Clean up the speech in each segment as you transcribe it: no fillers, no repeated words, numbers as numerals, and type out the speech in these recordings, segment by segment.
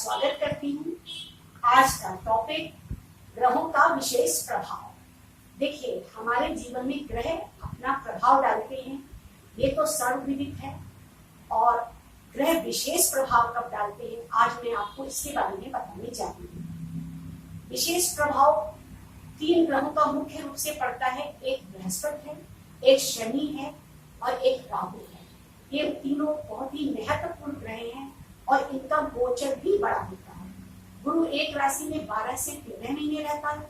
स्वागत करती हूँ। आज का टॉपिक ग्रहों का विशेष प्रभाव। देखिए, हमारे जीवन में ग्रह अपना प्रभाव डालते हैं, ये तो सर्वविदित है। और ग्रह विशेष प्रभाव कब डालते हैं, आज मैं आपको इसके बारे में बताने जा रही हूँ। विशेष प्रभाव 3 ग्रहों का मुख्य रूप से पड़ता है। एक बृहस्पति है, एक शनि है और एक राहु है। ये तीनों बहुत ही महत्वपूर्ण ग्रह हैं और इनका गोचर भी बड़ा होता है। गुरु एक राशि में 12 से 13 महीने रहता है,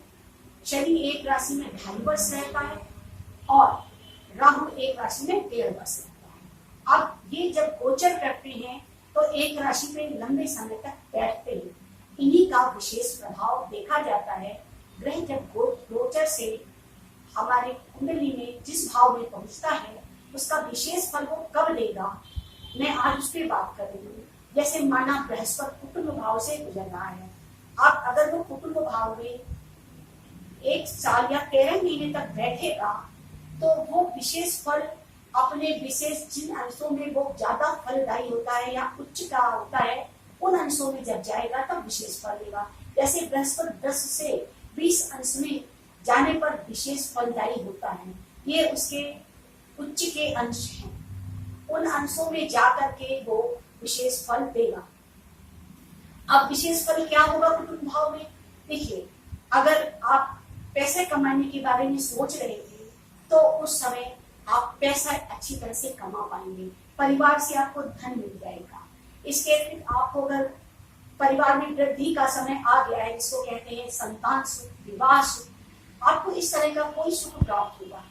शनि एक राशि में 2.5 वर्ष रहता है और राहु एक राशि में 1.5 वर्ष रहता है। अब ये जब गोचर करते हैं तो एक राशि में लंबे समय तक बैठते हैं। इन्हीं का विशेष प्रभाव देखा जाता है। ग्रह जब गोचर से हमारे कुंडली में जिस भाव में पहुंचता है उसका विशेष फल वो कब देगा, मैं आज उस पर बात कर रही हूँ। जैसे माना बृहस्पति कुटुंब भाव से गुजर रहा है, आप अगर वो कुटुंब भाव में 1 साल या 13 महीने तक बैठेगा तो वो विशेष फल अपने विशेष जिन अंशों में वो ज्यादा फलदायी होता है या उच्च का होता है, उन अंशों में जब जाएगा तब विशेष फल देगा। जैसे बृहस्पति 10 से 20 अंश में जाने पर विशेष फलदायी होता है। ये उसके उच्च के अंश हैं, उन अंशों में जाकर के वो विशेष फल देगा। अब विशेष फल क्या होगा कुटुंब भाव में? देखिए, अगर आप पैसे कमाने के बारे में सोच रहे थे तो उस समय आप पैसा अच्छी तरह से कमा पाएंगे, परिवार से आपको धन मिल जाएगा। इसके अतिरिक्त आपको अगर परिवार में वृद्धि का समय आ गया है, जिसको कहते हैं संतान सुख, विवाह सुख, आपको इस तरह का कोई सुख प्राप्त होगा।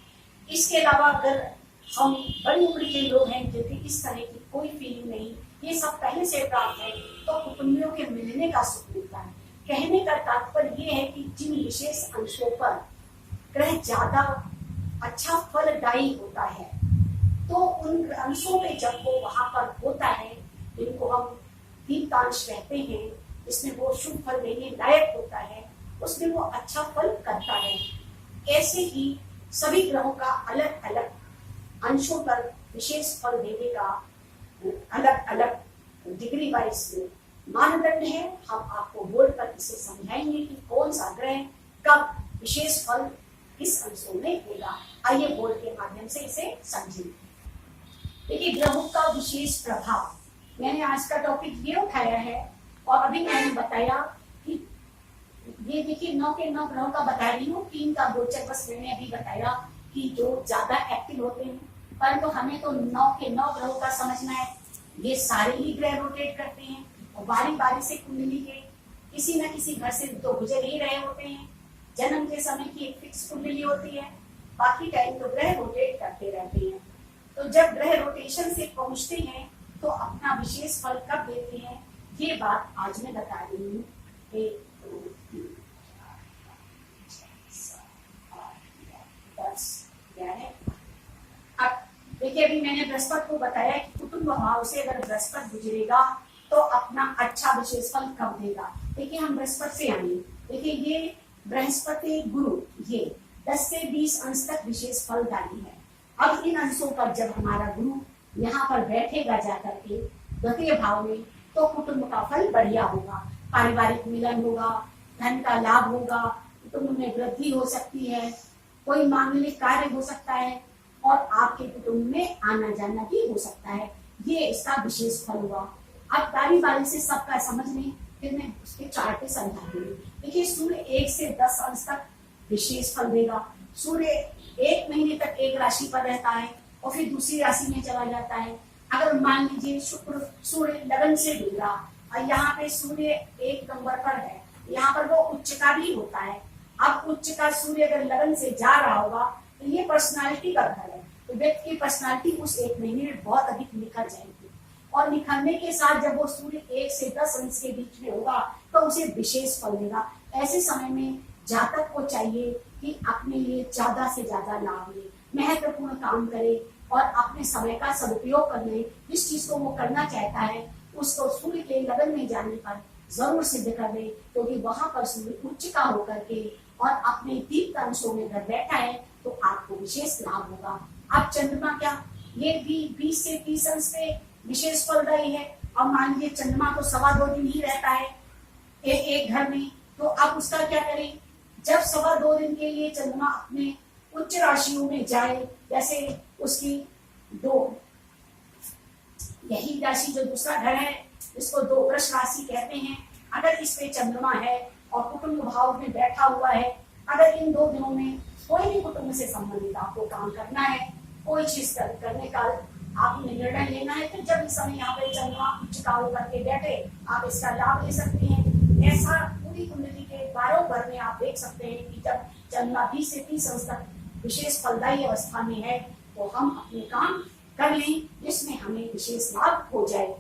इसके अलावा अगर हम बड़ी उम्र के लोग हैं जिनकी इस तरह की कोई फीलिंग नहीं, ये सब पहले से प्राप्त है, तो कुटुंबियों के मिलने का सुख मिलता है। कहने का तात्पर्य ये है कि जिन विशेष अंशों पर ग्रह ज्यादा अच्छा फलदायी होता है तो उन अंशों में जब वो वहां पर होता है, जिनको हम दीप्तांश कहते हैं, जिसमें वो शुभ फल देने लायक होता है, उसमें वो अच्छा फल करता है। ऐसे ही सभी ग्रहों का अलग अलग अंशों पर विशेष फल देने का अलग अलग डिग्री वाइज मानदंड है। हम आपको बोल कर इसे समझाएंगे कि कौन सा ग्रह कब विशेष फल किस अंशों में देगा। आइए बोल के माध्यम से इसे समझेंगे। देखिए, ग्रहों का विशेष प्रभाव, मैंने आज का टॉपिक ये उठाया है और अभी मैंने बताया कि ये देखिए 9 के 9 ग्रहों का बता रही हूँ। 3 का गोचर बस मैंने अभी बताया कि जो ज्यादा एक्टिव होते हैं, परंतु हमें तो 9 के 9 ग्रहों का समझना है। ये सारे ही ग्रह रोटेट करते हैं और बारी बारी से कुंडली के किसी न किसी घर से तो गुजर ही रहे होते हैं। जन्म के समय की एक फिक्स कुंडली होती है, बाकी टाइम तो ग्रह रोटेट करते रहते हैं। तो जब ग्रह रोटेशन से पहुंचते हैं तो अपना विशेष फल कब देते हैं, ये बात आज मैं बता रही हूँ। अब देखिए, अभी मैंने बृहस्पति को बताया कि कुटुंब भाव से अगर बृहस्पति गुजरेगा तो अपना अच्छा विशेष फल कब देगा। देखिए, हम बृहस्पति से आएंगे। देखिए, ये बृहस्पति गुरु ये 10 से 20 अंश तक विशेष फलदायी है। अब इन अंशों पर जब हमारा गुरु यहाँ पर बैठेगा जाकर के द्वितीय भाव में, तो कुटुंब का फल बढ़िया होगा, पारिवारिक मिलन होगा, धन का लाभ होगा, कुटुंब में वृद्धि हो सकती है, कोई मांगलिक कार्य हो सकता है और आपके कुटुंब में आना जाना भी हो सकता है। ये इसका विशेष फल हुआ। अब बारी बारी से सबका समझ लें, फिर मैं उसके चार्ट पे समझा दूंगी। देखिए, सूर्य 1 से 10 अंश तक विशेष फल देगा। सूर्य 1 महीने तक एक राशि पर रहता है और फिर दूसरी राशि में चला जाता है। अगर मान लीजिए शुक्र सूर्य लगन से गुजरा और यहाँ पे सूर्य 1 नंबर पर है, यहाँ पर वो उच्च का भी होता है। अब उच्च का सूर्य अगर लगन से जा रहा होगा तो ये पर्सनालिटी का घर है, तो व्यक्ति की पर्सनालिटी उस 1 महीने में बहुत अधिक निखर जाएगी। और निखरने के साथ जब वो सूर्य 1 से 10 अंश के बीच में होगा तो उसे विशेष फल देगा। ऐसे समय में जातक को चाहिए कि अपने लिए ज्यादा से ज्यादा लाभ ले, महत्वपूर्ण काम करे और अपने समय का सदुपयोग कर ले। जिस चीज को वो करना चाहता है उसको सूर्य के लगन में जाने पर जरूर सिद्ध कर दे, क्योंकि वहां पर सूर्य उच्च का होकर के और अपने दीप्त अंशों में अगर बैठा है तो आपको विशेष लाभ होगा। अब चंद्रमा क्या, ये भी 20 से 30 अंश पे विशेष फलदायी है। और मान लीजिए चंद्रमा तो 2.25 दिन ही रहता है, एक घर में, तो अब उसका क्या करें? जब 2.25 दिन के लिए चंद्रमा अपने उच्च राशियों में जाए, जैसे उसकी 2, यही राशि जो दूसरा घर है इसको 2 वृष राशि कहते हैं। अगर इस पे चंद्रमा है और कुटुंब भाव में बैठा हुआ है, अगर इन 2 दिनों में कोई भी कुटुंब से संबंधित आपको काम करना है, कोई चीज करने का आपने निर्णय लेना है, तो जब इस समय यहाँ पे चंद्रमा उच्च का करके बैठे आप इसका लाभ ले सकते हैं। ऐसा पूरी कुंडली के 12 घर में आप देख सकते हैं कि जब चंद्रमा 20 से 30 अंश तक विशेष फलदायी अवस्था में है तो हम अपने काम कर लें जिसमें हमें विशेष लाभ हो जाए।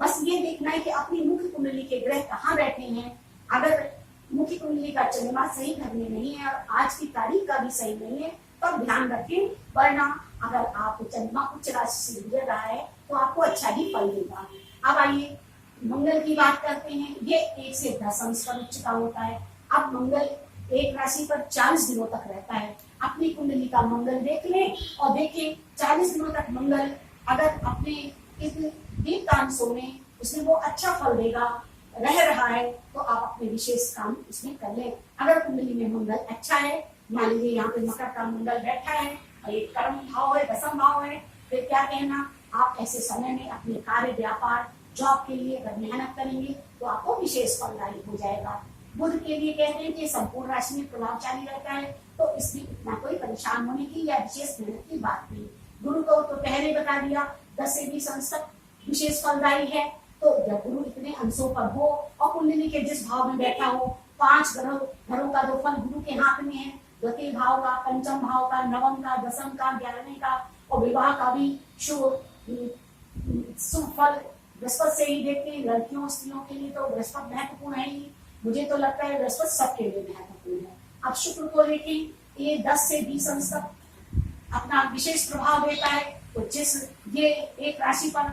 बस ये देखना है कि अपनी मुख्य कुंडली के ग्रह कहाँ बैठे हैं। अगर मुख्य कुंडली का चंद्रमा सही घर में नहीं है और आज की तारीख का भी सही नहीं है तब ध्यान रखें, वरना अगर आप चंद्रमा उच्च राशि से गुजर रहा है तो आपको अच्छा ही फल देगा। अब आइए मंगल की बात करते हैं। ये 1 से 10 अंश पर उच्च का होता है। अब मंगल एक राशि पर 40 दिनों तक रहता है। अपनी कुंडली का मंगल देख लें और देखें 40 दिनों तक मंगल अगर अपने इस दीप्तांशों में उसमें वो अच्छा फल देगा रह रहा है तो आप अपने विशेष काम इसमें कर लें। अगर कुंडली में मंगल अच्छा है, मान लीजिए यहाँ पे मकर का मंगल बैठा है और एक कर्म भाव है, दशम भाव है, फिर क्या कहना, आप ऐसे समय में अपने कार्य व्यापार जॉब के लिए अगर मेहनत करेंगे तो आपको विशेष फलदायी हो जाएगा। बुध के लिए कहते हैं कि संपूर्ण राशि में प्रभावशाली रहता है तो इसमें इतना कोई परेशान होने की या विशेष मेहनत की बात नहीं। गुरु को तो पहले बता दिया 10 से 20 अंश तक विशेष फलदायी है। तो जब गुरु इतने अंशों पर हो और कुंडली के जिस भाव में बैठा हो, 5 घरों का जो फल गुरु के हाथ में है, द्वितीय भाव का, पंचम भाव का, नवम का, दशम का, 11वें का और विवाह का भी शुभ फल बृहस्पति से ही देखते हैं। लड़कियों स्त्रियों के लिए तो बृहस्पति महत्वपूर्ण है ही, मुझे तो लगता है बृहस्पति सबके लिए महत्वपूर्ण है। अब शुक्र को देखें, ये 10 से 20 अंश तक अपना विशेष प्रभाव देता है। तो जिस ये एक राशि पर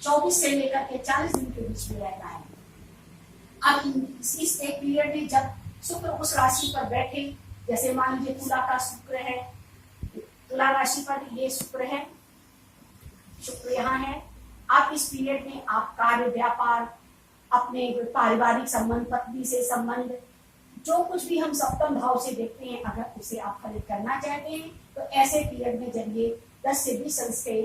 24 से लेकर के 40 दिन के बीच में रहता है। अब इस एक पीरियड में जब शुक्र उस राशि पर बैठे, जैसे मान लीजिए तुला का शुक्र है, तुला राशि पर ये शुक्र है, शुक्र यहाँ है। आप इस पीरियड में आप कार्य व्यापार, अपने पारिवारिक संबंध, पत्नी से संबंध, जो कुछ भी हम सप्तम भाव से देखते हैं, अगर उसे आप फलित करना चाहते हैं तो ऐसे पीरियड में जब ये 10 से 20 अंश के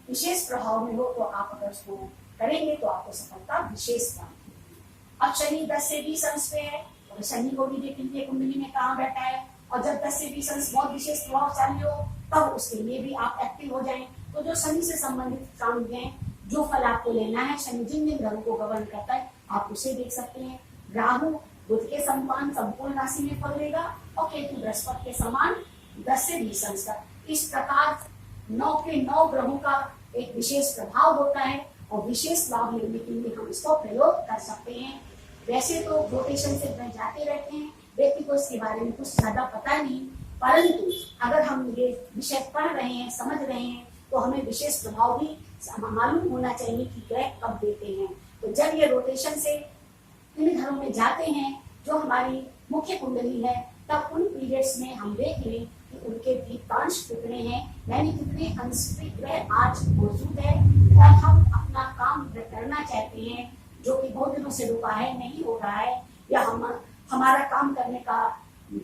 विशेष प्रभाव में हो तो आप अगर उसको करेंगे तो आपको सफलता विशेष प्राप्त होगी। अब शनि 10 से 20 अंश पे है और शनि को भी देख लीजिए कुंडली में कहाँ बैठा है, और जब 10 से 20 अंश बहुत विशेष प्रभावशाली हो तब उसके लिए भी आप एक्टिव हो जाएं। तो जो शनि से संबंधित काम हैं, जो फल आपको लेना है, शनि जिन जिन ग्रहों को गवर्न करता है आप उसे देख सकते हैं। राहु बुध के समान संपूर्ण राशि में फल देगा और केतु बृहस्पति के समान 10 से 20 अंश तक। इस प्रकार 9 के 9 ग्रहों का एक विशेष प्रभाव होता है और विशेष लाभ लेने के लिए हम इसको प्रयोग कर सकते हैं। वैसे तो रोटेशन से ग्रह जाते रहते हैं, व्यक्ति को इसके बारे में कुछ ज्यादा पता नहीं, परंतु अगर हम ये विषय पढ़ रहे हैं, समझ रहे हैं तो हमें विशेष प्रभाव भी मालूम होना चाहिए कि ग्रह कब देते हैं। तो जब ये रोटेशन से इन घरों में जाते हैं जो हमारी मुख्य कुंडली है, तब उन पीरियड्स में हम देख लें कि उनके दीप्तांश कितने हैं, यानी कितने अंश ग्रह आज मौजूद है और हम अपना काम करना चाहते हैं जो कि बहुत दिनों से रुका है, नहीं हो रहा है, या हमारा काम करने का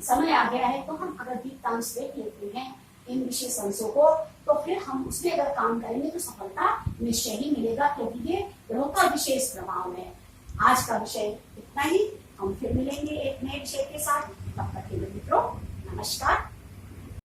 समय आ गया है, तो हम अगर दीप्तांश देख लेते हैं इन विशेष अंशों को तो फिर हम उसमें अगर काम करेंगे तो सफलता निश्चय ही मिलेगा, क्योंकि ये ग्रहों का विशेष प्रभाव है। आज का विषय इतना ही, हम फिर मिलेंगे एक नए विषय के साथ। तब तक के लिए मित्रों नमस्कार।